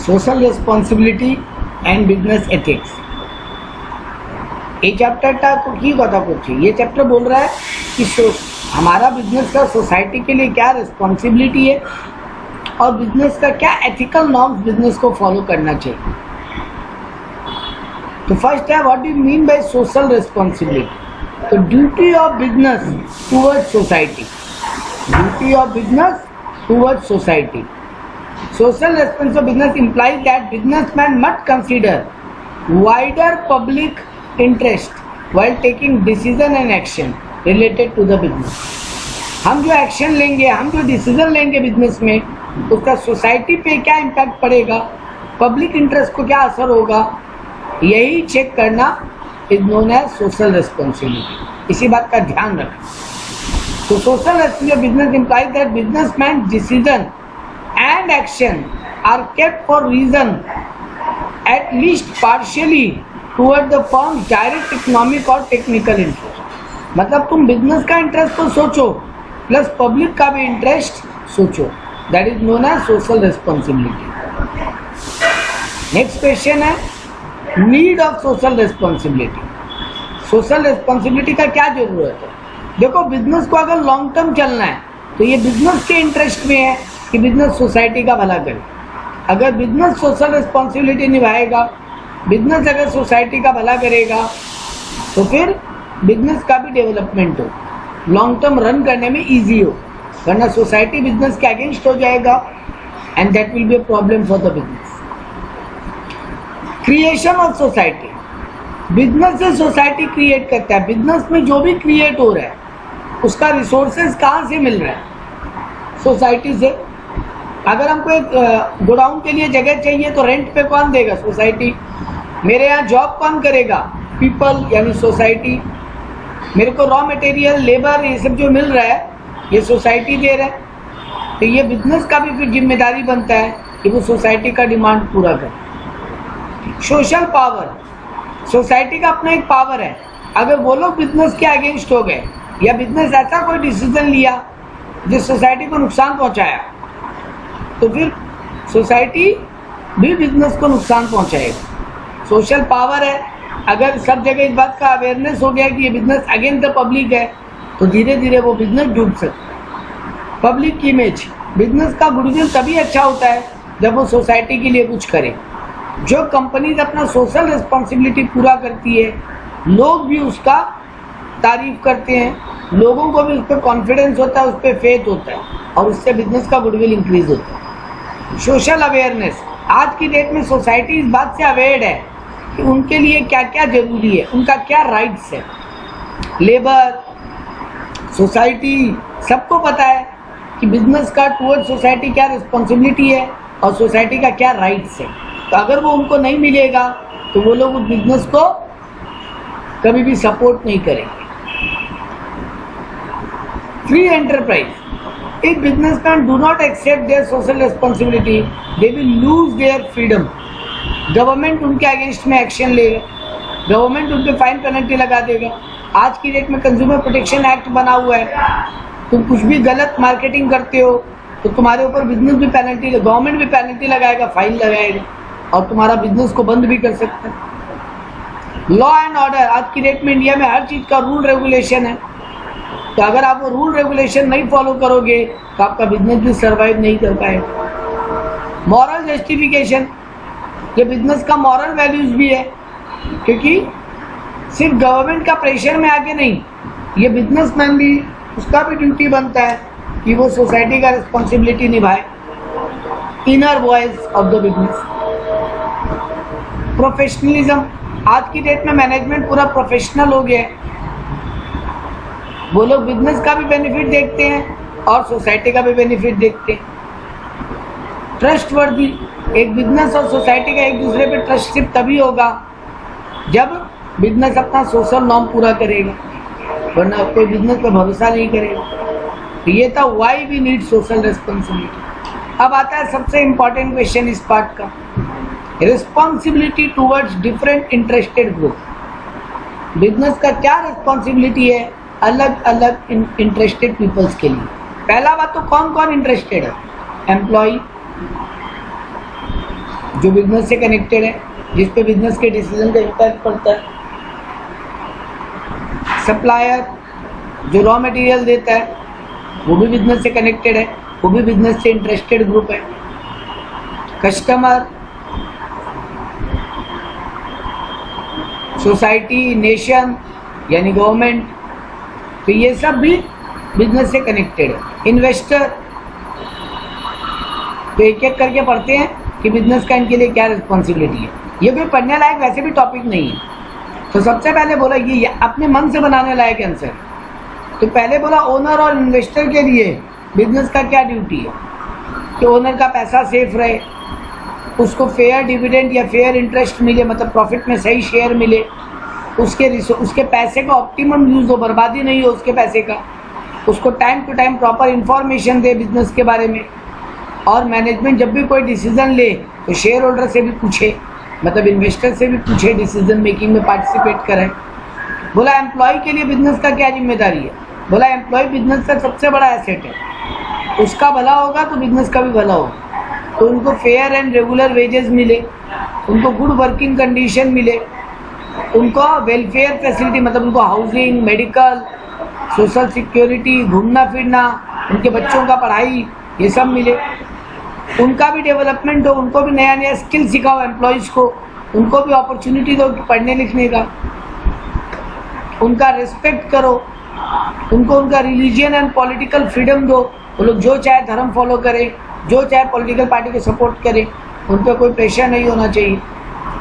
Social responsibility and business ethics. এই চ্যাপ্টারটা কি কথা করছে, ये चैप्टर बोल रहा है कि हमारा बिजनेस का सोसाइटी के लिए क्या रिस्पॉन्सिबिलिटी है और बिजनेस का क्या एथिकल नॉर्म्स बिजनेस को फॉलो करना चाहिए। तो फर्स्ट है, what do you mean by social responsibility. तो duty of business towards society, duty of business towards society. Social responsibility of business implies that businessman must consider wider public interest while taking decision and action related to the business। हम जो action लेंगे, हम जो decision लेंगे business में, उसका society पे क्या इम्पैक्ट पड़ेगा, पब्लिक इंटरेस्ट को क्या असर होगा, यही चेक करना is known as social responsibility. इसी बात का ध्यान रखें। तो social responsibility of business implies that businessman decision and action are kept for reason at least partially toward the firm's direct economic or technical interest। मतलब तुम business का interest तो सोचो प्लस पब्लिक का भी इंटरेस्ट सोचो, that is known as social responsibility. Next question है, need of social responsibility. Social responsibility का क्या जरूरत है। देखो, बिजनेस को अगर लॉन्ग टर्म चलना है तो ये बिजनेस के इंटरेस्ट में है कि बिजनेस सोसाइटी का भला करे। अगर बिजनेस सोशल रिस्पॉन्सिबिलिटी निभाएगा, बिजनेस अगर सोसाइटी का भला करेगा, तो फिर बिजनेस का भी डेवलपमेंट हो, लॉन्ग टर्म रन करने में इजी हो। वरना सोसाइटी बिजनेस के अगेंस्ट हो जाएगा and that will be a problem for the business. Creation of society, business से सोसाइटी क्रिएट करता है। बिजनेस में जो भी क्रिएट हो रहा है उसका रिसोर्सेज कहाँ से मिल रहा है, सोसाइटी से। अगर हमको एक गोडाउन के लिए जगह चाहिए तो रेंट पे कौन देगा, सोसाइटी। मेरे यहाँ जॉब कौन करेगा, पीपल यानी सोसाइटी। मेरे को रॉ मटेरियल, लेबर, ये सब जो मिल रहा है ये सोसाइटी दे रहा है। तो ये बिजनेस का भी फिर जिम्मेदारी बनता है कि वो सोसाइटी का डिमांड पूरा करे। सोशल पावर, सोसाइटी का अपना एक पावर है। अगर वो लोग बिजनेस के अगेंस्ट हो गए या बिजनेस ऐसा कोई डिसीजन लिया जिस सोसाइटी को नुकसान पहुंचाया, तो फिर सोसाइटी भी बिजनेस को नुकसान पहुंचाएगा। सोशल पावर है। अगर सब जगह इस बात का अवेयरनेस हो गया कि ये बिजनेस अगेंस्ट द पब्लिक है, तो धीरे धीरे वो बिजनेस डूब सकता है। पब्लिक की इमेज, बिजनेस का गुडविल तभी अच्छा होता है जब वो सोसाइटी के लिए कुछ करे। जो कंपनीज अपना सोशल रिस्पॉन्सिबिलिटी पूरा करती है, लोग भी उसका तारीफ करते हैं, लोगों को भी उस पर कॉन्फिडेंस होता है, उस पर फेथ होता है और उससे बिजनेस का गुडविल इंक्रीज होता है। सोशल अवेयरनेस, आज की डेट में सोसाइटी इस बात से अवेयर है कि उनके लिए क्या क्या जरूरी है, उनका क्या राइट्स है। लेबर, सोसाइटी, सबको पता है कि बिजनेस का टुवर्ड सोसाइटी क्या रिस्पॉन्सिबिलिटी है और सोसाइटी का क्या राइट्स है। तो अगर वो उनको नहीं मिलेगा तो वो लोग उस बिजनेस को कभी भी सपोर्ट नहीं करेंगे। Free enterprise, if businessmen do not accept their social responsibility, they will lose their freedom। Government उनके अगेंस्ट में एक्शन लेगा, गवर्नमेंट उन पे फाइन पेनल्टी लगा देगा। आज की डेट में कंज्यूमर प्रोटेक्शन एक्ट बना हुआ है, तुम कुछ भी गलत मार्केटिंग करते हो तो तुम्हारे ऊपर बिजनेस भी पेनल्टी, गवर्नमेंट भी पेनल्टी लगाएगा, फाइन लगाएगा और तुम्हारा बिजनेस को बंद भी कर सकता है। लॉ एंड ऑर्डर, आज की डेट में इंडिया में हर चीज़ का रूल रेगुलेशन है। तो अगर आप वो रूल रेगुलेशन नहीं फॉलो करोगे तो आपका बिजनेस भी सर्वाइव नहीं कर पाएगा। मॉरल जस्टिफिकेशन, ये बिजनेस का मॉरल वैल्यूज भी है, क्योंकि सिर्फ गवर्नमेंट का प्रेशर में आके नहीं, ये बिजनेसमैन भी, उसका भी ड्यूटी बनता है कि वो सोसाइटी का रिस्पॉन्सिबिलिटी निभाए। Inner voice of the business. Professionalism, आज की डेट में मैनेजमेंट पूरा प्रोफेशनल हो गया है, वो लोग बिजनेस का भी बेनिफिट देखते हैं और सोसाइटी का भी बेनिफिट देखते हैं। ट्रस्टवर्दी, एक बिजनेस और सोसाइटी का एक दूसरे पे ट्रस्ट सिर्फ तभी होगा जब बिजनेस अपना सोशल नॉर्म पूरा करेगा, वरना कोई बिजनेस पर भरोसा नहीं करेगा। तो ये था why we need social responsibility. अब आता है सबसे इंपॉर्टेंट क्वेश्चन इस पार्ट का, responsibility towards different interested group. Business का क्या रिस्पॉन्सिबिलिटी है अलग अलग इंटरेस्टेड पीपल्स के लिए। पहला बात तो कौन कौन इंटरेस्टेड है, एम्प्लॉय, जो बिजनेस से कनेक्टेड है, जिस पे बिजनेस के डिसीजन का इम्पैक्ट पड़ता है। सप्लायर जो रॉ मटेरियल देता है वो भी बिजनेस से कनेक्टेड है, वो भी बिजनेस से इंटरेस्टेड ग्रुप है। कस्टमर, सोसाइटी, नेशन यानी गवर्नमेंट, तो ये सब भी बिजनेस से कनेक्टेड है। इन्वेस्टर, तो एक एक करके पढ़ते हैं कि बिजनेस का इनके लिए क्या रिस्पॉन्सिबिलिटी है। ये कोई पढ़ने लायक वैसे भी टॉपिक नहीं है। तो सबसे पहले बोला ये अपने मन से बनाने लायक आंसर। तो पहले बोला ओनर और इन्वेस्टर के लिए बिजनेस का क्या ड्यूटी है कि ओनर का पैसा सेफ रहे, उसको फेयर डिविडेंड या फेयर इंटरेस्ट मिले, मतलब प्रॉफिट में सही शेयर मिले, उसके पैसे का ऑप्टिमम यूज़ हो, बर्बादी नहीं हो उसके पैसे का, उसको time to time proper information दे बिजनेस के बारे में। और मैनेजमेंट जब भी कोई डिसीजन ले तो शेयर होल्डर से भी पूछे, मतलब इन्वेस्टर से भी पूछे, डिसीजन मेकिंग में पार्टिसिपेट करें। बोला एम्प्लॉय के लिए बिजनेस का क्या जिम्मेदारी है। बोला एम्प्लॉय बिजनेस का सबसे बड़ा एसेट है, उसका भला होगा तो बिजनेस का भी भला होगा। तो उनको फेयर एंड रेगुलर वेजेस मिले, उनको गुड वर्किंग कंडीशन मिले, उनको वेलफेयर फैसिलिटी, मतलब उनको हाउसिंग, मेडिकल, सोशल सिक्योरिटी, घूमना फिरना, उनके बच्चों का पढ़ाई, ये सब मिले। उनका भी डेवलपमेंट हो, उनको भी नया नया स्किल सिखाओ एम्प्लॉयज़ को, उनको भी अपॉर्चुनिटी दो पढ़ने लिखने का, उनका रिस्पेक्ट करो, उनको उनका रिलीजियन एंड पॉलिटिकल फ्रीडम दो। वो लोग जो चाहे धर्म फॉलो करें, जो चाहे पॉलिटिकल पार्टी को सपोर्ट करें, उन पर कोई प्रेशर नहीं होना चाहिए।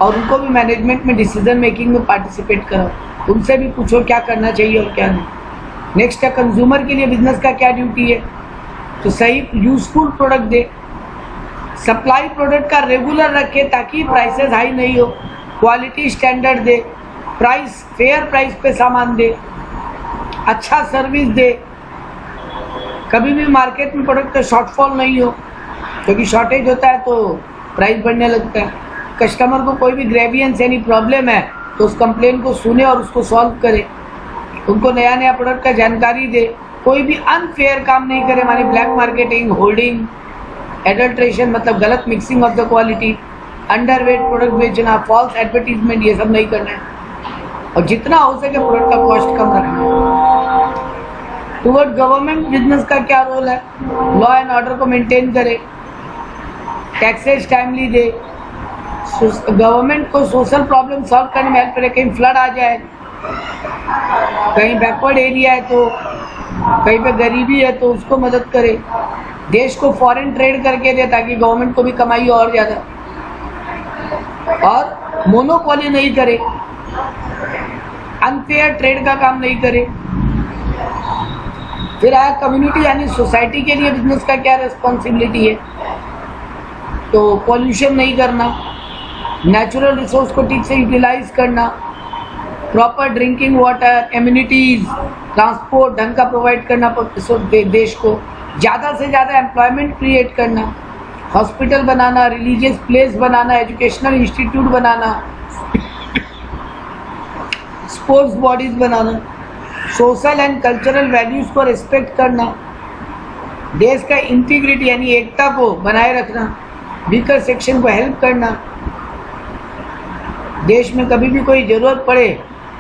और उनको भी मैनेजमेंट में डिसीजन मेकिंग में पार्टिसिपेट करो, उनसे भी पूछो क्या करना चाहिए और क्या नहीं। नेक्स्ट है कंज्यूमर के लिए बिजनेस का क्या ड्यूटी है। तो सही यूजफुल प्रोडक्ट दे, सप्लाई प्रोडक्ट का रेगुलर रखे ताकि प्राइसेस हाई नहीं हो, क्वालिटी स्टैंडर्ड दे, प्राइस फेयर प्राइस पे सामान दे, अच्छा सर्विस दे, कभी भी मार्केट में प्रोडक्ट का शॉर्टफॉल नहीं हो, क्योंकि शॉर्टेज होता है तो प्राइस बढ़ने लगता है। कस्टमर को कोई भी ग्रेवियंस यानी प्रॉब्लम है तो उस कंप्लेन को सुने और उसको सॉल्व करे, उनको नया नया प्रोडक्ट का जानकारी दे, कोई भी अनफेयर काम नहीं करे, मानी ब्लैक मार्केटिंग, होल्डिंग, एडल्ट्रेशन मतलब गलत mixing of the quality, underweight product बेचना, फॉल्स एडवर्टीजमेंट, ये सब नहीं करना है। और जितना हो सके प्रोडक्ट का कॉस्ट कम रखना है। टुवर्ड गवर्नमेंट बिजनेस का क्या रोल है, लॉ एंड ऑर्डर को मेंटेन करे, टैक्सेस टाइमली दे, गवर्नमेंट को सोशल प्रॉब्लम सॉल्व करने में हेल्प करे, कहीं फ्लड आ जाए, कहीं बैकवर्ड एरिया है तो, कहीं पे गरीबी है तो उसको मदद करे, देश को फॉरेन ट्रेड करके दे ताकि गवर्नमेंट को भी कमाई हो और ज़्यादा, और मोनोपोली नहीं करे, अनफेयर ट्रेड का काम नहीं करे। फिर आया कम्युनिटी यानी सोसाइटी के लिए बिजनेस का क्या रिस्पॉन्सिबिलिटी है। तो पॉल्यूशन नहीं करना, नेचुरल रिसोर्स को ठीक से यूटिलाइज करना, proper drinking water, amenities, transport ढंग का प्रोवाइड करना देश को, ज़्यादा से ज़्यादा एम्प्लॉयमेंट क्रिएट करना, hospital banana, religious place banana, educational institute banana, sports bodies banana, social and cultural values को रिस्पेक्ट करना, देश का इंटीग्रिटी यानी एकता को बनाए रखना, वीकर सेक्शन को हेल्प करना, देश में कभी भी कोई ज़रूरत पड़े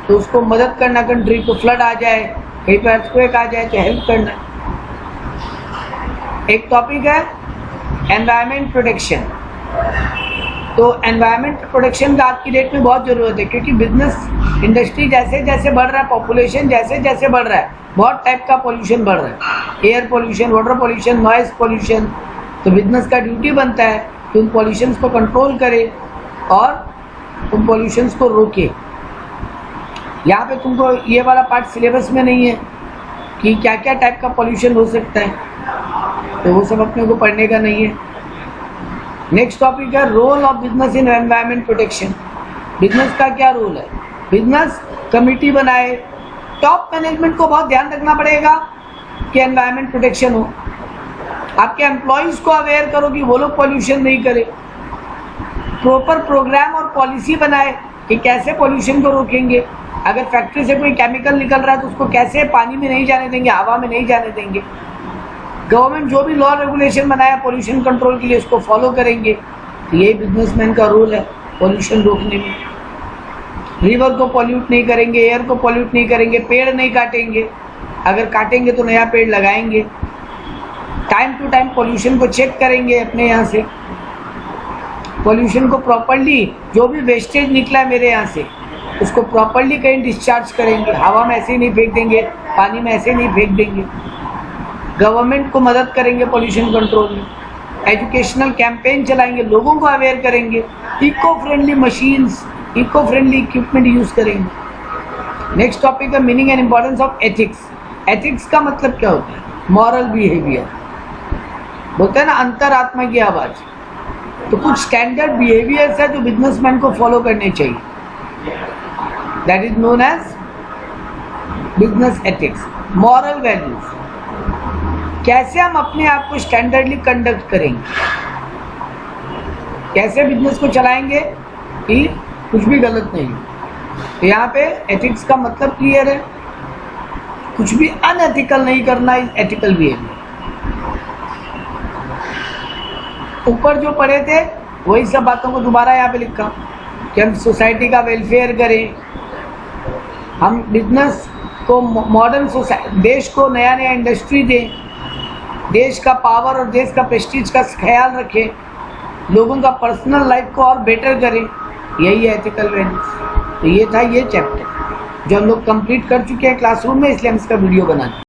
तो उसको मदद करना, कंट्री को फ्लड आ जाए, कहीं पर अर्थक्वेक आ जाए तो हेल्प करना। एक टॉपिक है एनवायरनमेंट प्रोटेक्शन। तो एनवायरनमेंट प्रोटेक्शन का आज की डेट में बहुत ज़रूरत है, क्योंकि बिजनेस इंडस्ट्री जैसे जैसे बढ़ रहा है, पॉपुलेशन जैसे जैसे बढ़ रहा है, बहुत टाइप का पॉल्यूशन बढ़ रहा है, air pollution, water pollution, noise pollution. तो बिजनेस का ड्यूटी बनता है कि उन पॉल्यूशंस को कंट्रोल करे और उन पॉल्यूशंस को रोके। यहाँ पे तुमको ये वाला पार्ट सिलेबस में नहीं है कि क्या क्या टाइप का पॉल्यूशन हो सकता है, तो वो सब अपने को पढ़ने का नहीं है। नेक्स्ट टॉपिक है role of business in environment protection. Business का क्या रोल है। बिजनेस कमिटी बनाए, टॉप मैनेजमेंट को बहुत ध्यान रखना पड़ेगा कि एनवायरनमेंट प्रोटेक्शन हो। आपके एम्प्लॉयज़ को अवेयर करो कि वो लोग पॉल्यूशन नहीं करे। प्रॉपर प्रोग्राम और पॉलिसी बनाए कि कैसे पॉल्यूशन को रोकेंगे। अगर फैक्ट्री से कोई केमिकल निकल रहा है तो उसको कैसे पानी में नहीं जाने देंगे, हवा में नहीं जाने देंगे। गवर्नमेंट जो भी लॉ रेगुलेशन बनाया पॉल्यूशन कंट्रोल के लिए उसको फॉलो करेंगे। यही बिजनेसमैन का रोल है पॉल्यूशन रोकने में। रिवर को पॉल्यूट नहीं करेंगे, एयर को पॉल्यूट नहीं करेंगे, पेड़ नहीं काटेंगे, अगर काटेंगे तो नया पेड़ लगाएंगे। टाइम टू टाइम पॉल्यूशन को चेक करेंगे अपने यहाँ से, पॉल्यूशन को प्रॉपर्ली, जो भी वेस्टेज निकला है मेरे यहाँ से उसको प्रॉपर्ली कहीं डिस्चार्ज करेंगे, हवा में ऐसे ही नहीं फेंक देंगे, पानी में ऐसे नहीं फेंक देंगे। गवर्नमेंट को मदद करेंगे पॉल्यूशन कंट्रोल में, एजुकेशनल कैंपेन चलाएंगे, लोगों को अवेयर करेंगे, eco friendly machines, eco friendly equipment use करेंगे। नेक्स्ट टॉपिक है meaning and importance of ethics. Ethics का मतलब क्या होता है? मॉरल बिहेवियर, बोलते हैं ना अंतरात्मा की आवाज। तो कुछ स्टैंडर्ड बिहेवियर्स है जो बिजनेसमैन को फॉलो करने चाहिए, that is known as business ethics. Moral values, कैसे हम अपने आप को स्टैंडर्डली कंडक्ट करेंगे, कैसे बिजनेस को चलाएंगे कि कुछ भी गलत नहीं। तो यहाँ पे एथिक्स का मतलब क्लियर है, कुछ भी अनएथिकल नहीं करना इज एथिकल बिहेवियर। ऊपर जो पढ़े थे वही सब बातों को दोबारा यहाँ पे लिखा कि हम सोसाइटी का वेलफेयर करें, हम बिजनेस को मॉडर्न सोसाइटी, देश को नया नया इंडस्ट्री दें, देश का पावर और देश का प्रेस्टीज का ख्याल रखें, लोगों का पर्सनल लाइफ को और बेटर करें, यही है एथिकल वैल्यूज। तो ये था ये चैप्टर जो हम लोग कंप्लीट कर चुके हैं क्लासरूम में, इसलिए हम इसका वीडियो बनाते हैं।